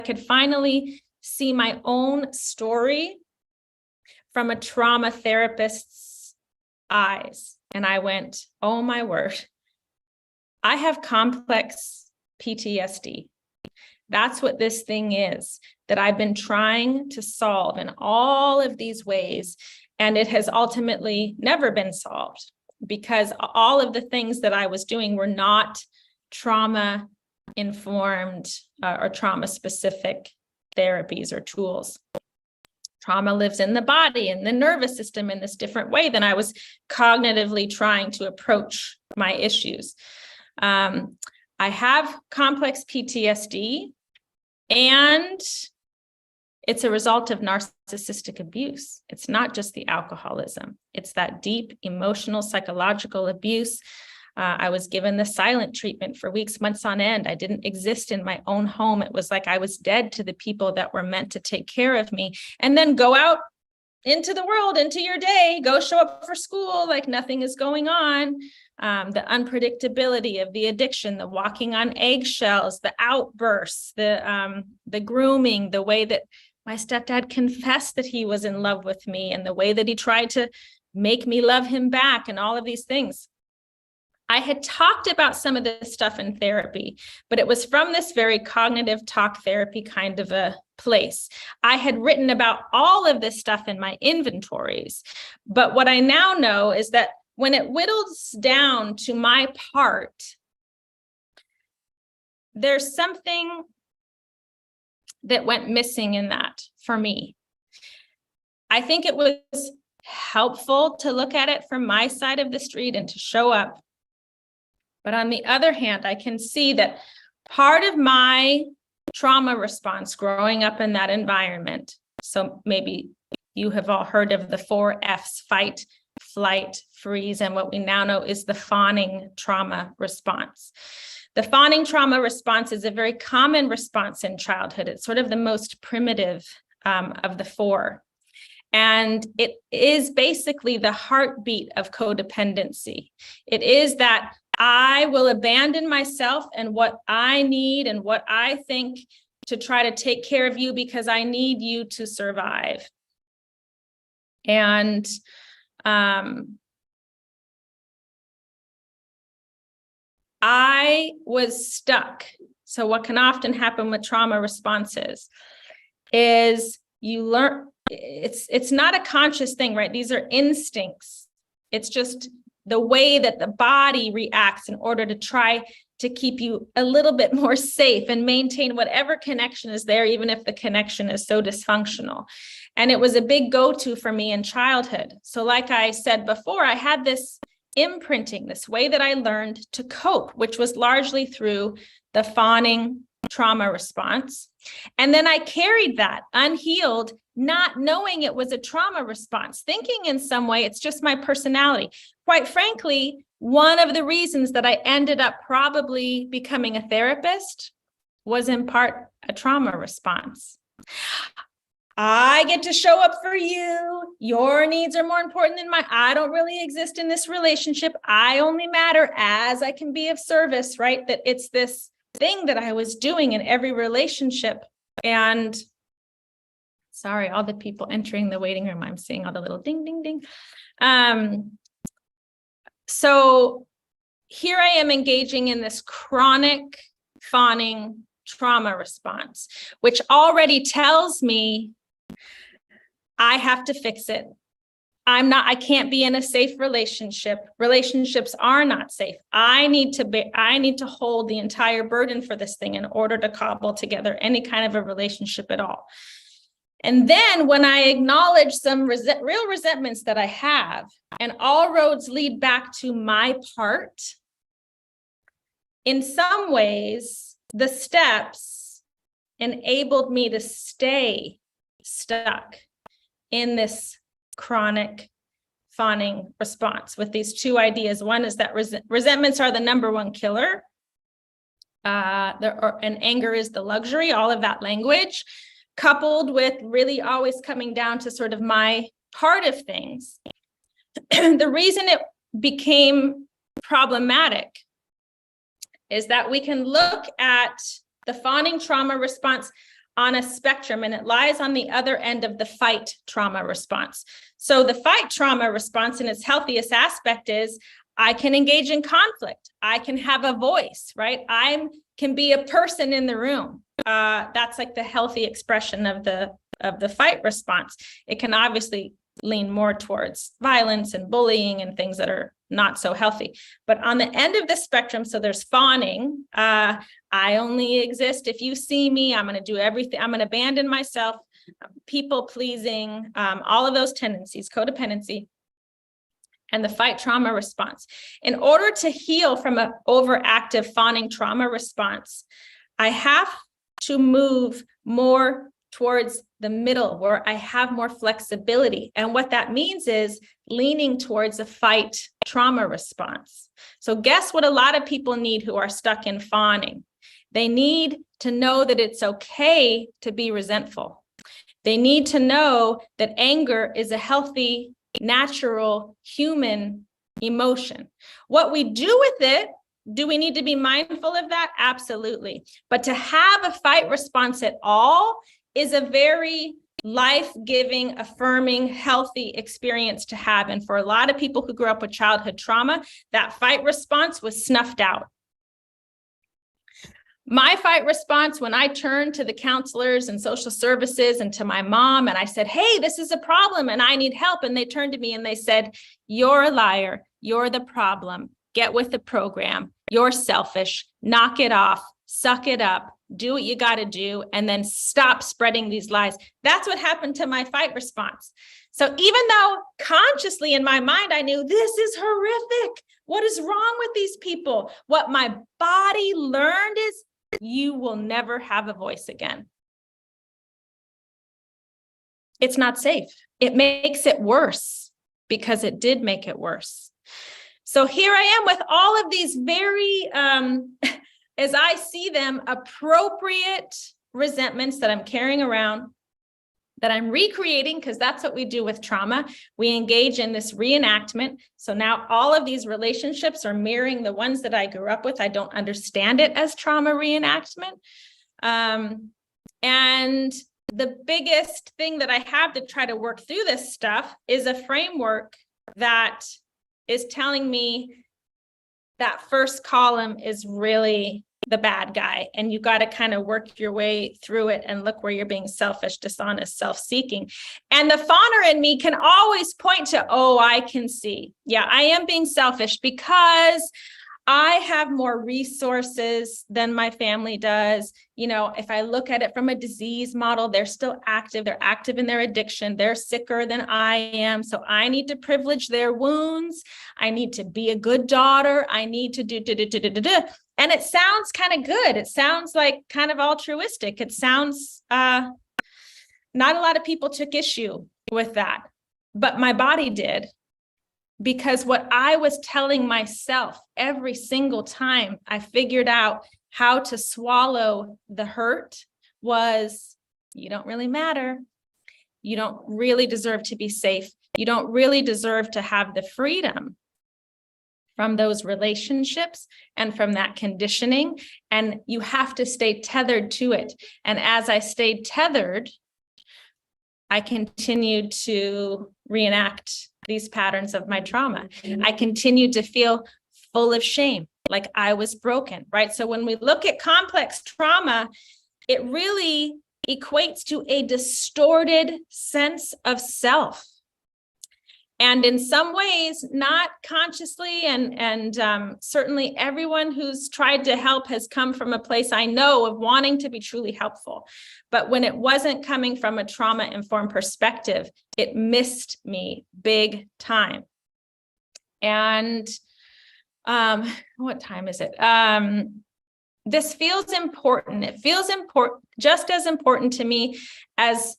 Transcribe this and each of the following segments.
could finally see my own story from a trauma therapist's eyes. And I went, oh my word, I have complex PTSD. That's what this thing is that I've been trying to solve in all of these ways. And it has ultimately never been solved because all of the things that I was doing were not trauma informed or trauma specific therapies or tools. Trauma lives in the body and the nervous system in this different way than I was cognitively trying to approach my issues. I have complex PTSD, and it's a result of narcissistic abuse. It's not just the alcoholism. It's that deep emotional, psychological abuse. I was given the silent treatment for weeks, months on end. I didn't exist in my own home. It was like I was dead to the people that were meant to take care of me. And then go out into the world, into your day, go show up for school like nothing is going on. The unpredictability of the addiction, the walking on eggshells, the outbursts, the grooming, the way that my stepdad confessed that he was in love with me, and the way that he tried to make me love him back, and all of these things. I had talked about some of this stuff in therapy, but it was from this very cognitive talk therapy kind of a place. I had written about all of this stuff in my inventories, but what I now know is that when it whittles down to my part, there's something that went missing in that for me. I think it was helpful to look at it from my side of the street and to show up. But on the other hand, I can see that part of my trauma response growing up in that environment, so maybe you have all heard of the 4 F's: fight, flight, freeze, and what we now know is the fawning trauma response. The fawning trauma response is a very common response in childhood. It's sort of the most primitive of the 4. And it is basically the heartbeat of codependency. It is that I will abandon myself and what I need and what I think to try to take care of you because I need you to survive. And I was stuck. So what can often happen with trauma responses is you learn, it's not a conscious thing, right? These are instincts. It's just the way that the body reacts in order to try to keep you a little bit more safe and maintain whatever connection is there, even if the connection is so dysfunctional. And it was a big go-to for me in childhood. So like I said before, I had this imprinting, this way that I learned to cope, which was largely through the fawning trauma response. And then I carried that unhealed, not knowing it was a trauma response, thinking in some way it's just my personality. Quite frankly, one of the reasons that I ended up probably becoming a therapist was in part a trauma response. I get to show up for you. Your needs are more important than mine. I don't really exist in this relationship. I only matter as I can be of service, right? That it's this thing that I was doing in every relationship. And sorry, all the people entering the waiting room, I'm seeing all the little ding, ding, ding. So here I am engaging in this chronic fawning trauma response, which already tells me I have to fix it. I can't be in a safe relationship. Relationships are not safe. I need to hold the entire burden for this thing in order to cobble together any kind of a relationship at all. And then when I acknowledge some real resentments that I have, and all roads lead back to my part, in some ways, the steps enabled me to stay stuck in this chronic fawning response with these 2 ideas. One is that resentments are the number 1 killer, and anger is the luxury, all of that language, coupled with really always coming down to sort of my part of things. The reason it became problematic is that we can look at the fawning trauma response on a spectrum, and it lies on the other end of the fight trauma response. So the fight trauma response in its healthiest aspect is I can engage in conflict. I can have a voice, right? I can be a person in the room. That's like the healthy expression of the fight response. It can obviously lean more towards violence and bullying and things that are not so healthy. But on the end of the spectrum, so there's fawning. I only exist if you see me. I'm going to do everything. I'm going to abandon myself, people pleasing, all of those tendencies, codependency, and the fight trauma response. In order to heal from an overactive fawning trauma response, I have to move more towards the middle where I have more flexibility. And what that means is leaning towards a fight trauma response. So guess what a lot of people need who are stuck in fawning? They need to know that it's okay to be resentful. They need to know that anger is a healthy, natural, human emotion. What we do with it, do we need to be mindful of that? Absolutely. But to have a fight response at all is a very life-giving, affirming, healthy experience to have. And for a lot of people who grew up with childhood trauma, that fight response was snuffed out. My fight response, when I turned to the counselors and social services and to my mom, and I said, hey, this is a problem and I need help. And they turned to me and they said, you're a liar. You're the problem. Get with the program. You're selfish. Knock it off. Suck it up. Do what you got to do, and then stop spreading these lies. That's what happened to my fight response. So even though consciously in my mind, I knew this is horrific. What is wrong with these people? What my body learned is you will never have a voice again. It's not safe. It makes it worse because it did make it worse. So here I am with all of these very, as I see them, appropriate resentments that I'm carrying around, that I'm recreating, because that's what we do with trauma. We engage in this reenactment. So now all of these relationships are mirroring the ones that I grew up with. I don't understand it as trauma reenactment. And the biggest thing that I have to try to work through this stuff is a framework that is telling me that first column is really the bad guy, and you got to kind of work your way through it and look where you're being selfish, dishonest, self-seeking. And the fawner in me can always point to, oh, I can see. Yeah, I am being selfish because I have more resources than my family does. You know, if I look at it from a disease model, they're still active. They're active in their addiction. They're sicker than I am. So I need to privilege their wounds. I need to be a good daughter. I need to do. And it sounds kind of good. It sounds like kind of altruistic. It sounds, not a lot of people took issue with that, but my body did. Because what I was telling myself every single time I figured out how to swallow the hurt was, you don't really matter. You don't really deserve to be safe. You don't really deserve to have the freedom from those relationships and from that conditioning. And you have to stay tethered to it. And as I stayed tethered, I continued to reenact these patterns of my trauma. I continued to feel full of shame, like I was broken, right? So when we look at complex trauma, it really equates to a distorted sense of self. And in some ways, not consciously, and certainly everyone who's tried to help has come from a place I know of wanting to be truly helpful. But when it wasn't coming from a trauma-informed perspective, it missed me big time. And what time is it? This feels important. It feels important, just as important to me as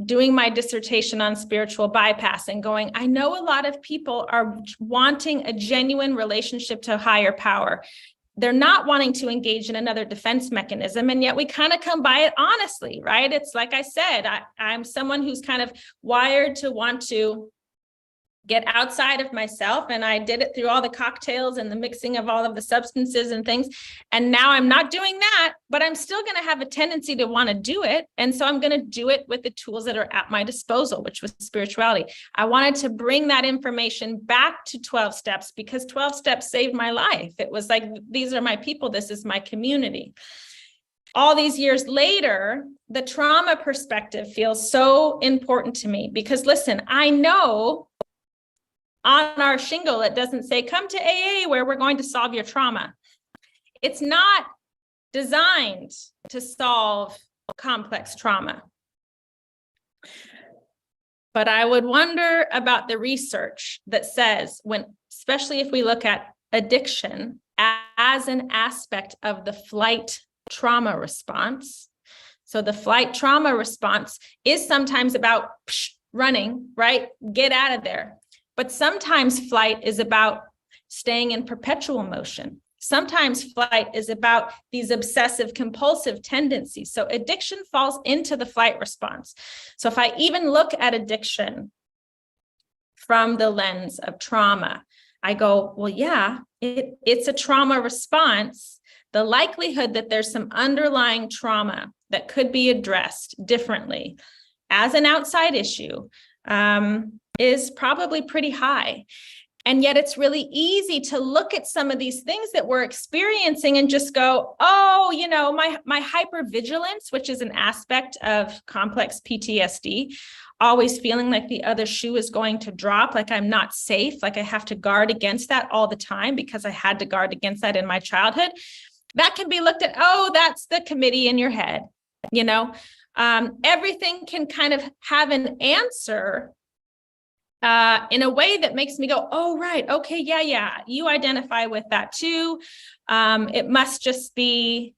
doing my dissertation on spiritual bypass and going, I know a lot of people are wanting a genuine relationship to higher power. They're not wanting to engage in another defense mechanism. And yet we kind of come by it honestly, right? It's like I said, I'm someone who's kind of wired to want to get outside of myself. And I did it through all the cocktails and the mixing of all of the substances and things. And now I'm not doing that, but I'm still going to have a tendency to want to do it. And so I'm going to do it with the tools that are at my disposal, which was spirituality. I wanted to bring that information back to 12 steps because 12 steps saved my life. It was like, these are my people. This is my community. All these years later, the trauma perspective feels so important to me because listen, I know on our shingle, it doesn't say, come to AA where we're going to solve your trauma. It's not designed to solve complex trauma. But I would wonder about the research that says especially if we look at addiction as an aspect of the flight trauma response. So the flight trauma response is sometimes about running, right? Get out of there. But sometimes flight is about staying in perpetual motion. Sometimes flight is about these obsessive compulsive tendencies. So addiction falls into the flight response. So if I even look at addiction from the lens of trauma, I go, well, yeah, it's a trauma response. The likelihood that there's some underlying trauma that could be addressed differently as an outside issue is probably pretty high. And yet it's really easy to look at some of these things that we're experiencing and just go, oh, my hypervigilance, which is an aspect of complex PTSD, always feeling like the other shoe is going to drop, like I'm not safe, like I have to guard against that all the time because I had to guard against that in my childhood. That can be looked at, oh, that's the committee in your head, everything can kind of have an answer in a way that makes me go, oh, right. Okay. Yeah. You identify with that too. It must just be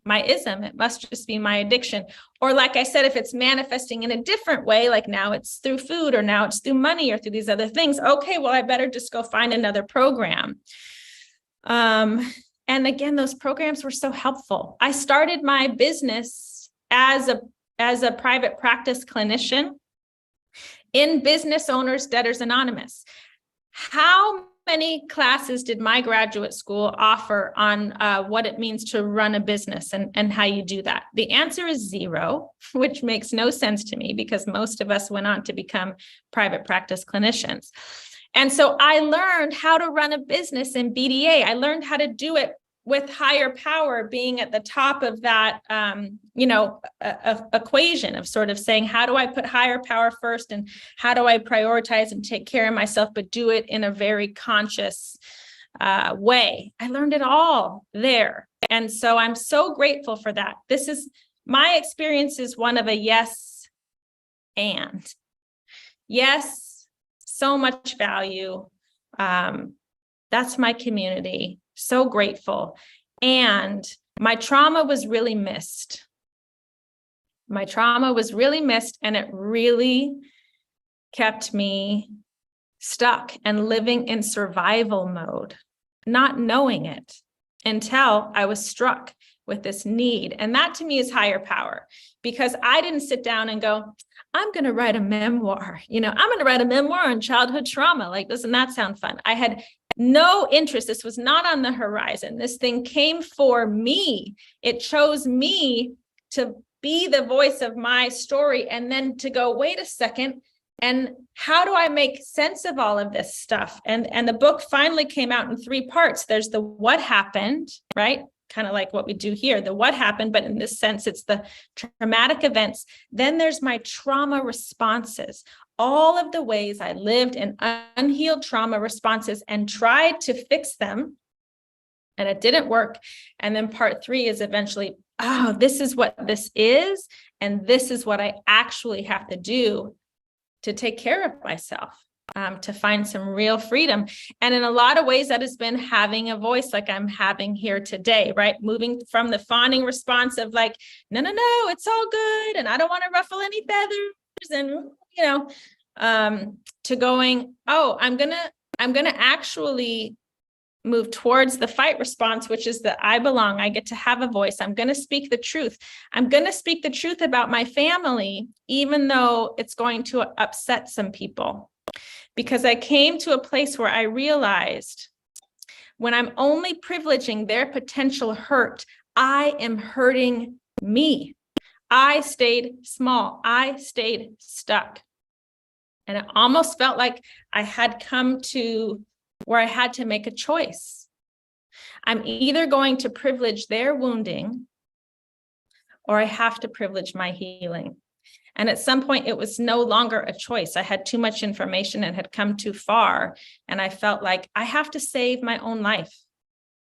my ism. It must just be my addiction. Or like I said, if it's manifesting in a different way, like now it's through food or now it's through money or through these other things. Okay, well, I better just go find another program. And again, those programs were so helpful. I started my business as a private practice clinician in Business Owners Debtors Anonymous. How many classes did my graduate school offer on what it means to run a business and how you do that? The answer is 0, which makes no sense to me because most of us went on to become private practice clinicians. And so I learned how to run a business in BDA. I learned how to do it with higher power being at the top of that, equation of sort of saying, how do I put higher power first and how do I prioritize and take care of myself, but do it in a very conscious way? I learned it all there. And so I'm so grateful for that. My experience is one of a yes and. Yes, so much value. That's my community. So grateful. And my trauma was really missed. My trauma was really missed, and it really kept me stuck and living in survival mode, not knowing it until I was struck with this need. And that to me is higher power, because I didn't sit down and go, I'm going to write a memoir. I'm going to write a memoir on childhood trauma. Like, doesn't that sound fun? I had no interest. This was not on the horizon. This thing came for me. It chose me to be the voice of my story, and then to go, wait a second, and how do I make sense of all of this stuff? And the book finally came out in 3 parts. There's the what happened, right? Kind of like what we do here, the what happened, but in this sense, it's the traumatic events. Then there's my trauma responses, all of the ways I lived in unhealed trauma responses and tried to fix them, and it didn't work. And then part 3 is eventually, oh, this is what this is, and this is what I actually have to do to take care of myself. To find some real freedom. And in a lot of ways, that has been having a voice like I'm having here today, right? Moving from the fawning response of like, no, it's all good. And I don't want to ruffle any feathers. And, to going, oh, I'm going to actually move towards the fight response, which is that I belong. I get to have a voice. I'm going to speak the truth. I'm going to speak the truth about my family, even though it's going to upset some people. because I came to a place where I realized when I'm only privileging their potential hurt, I am hurting me. I stayed small. I stayed stuck. And it almost felt like I had come to where I had to make a choice. I'm either going to privilege their wounding or I have to privilege my healing. And at some point, it was no longer a choice. I had too much information and had come too far. And I felt like I have to save my own life.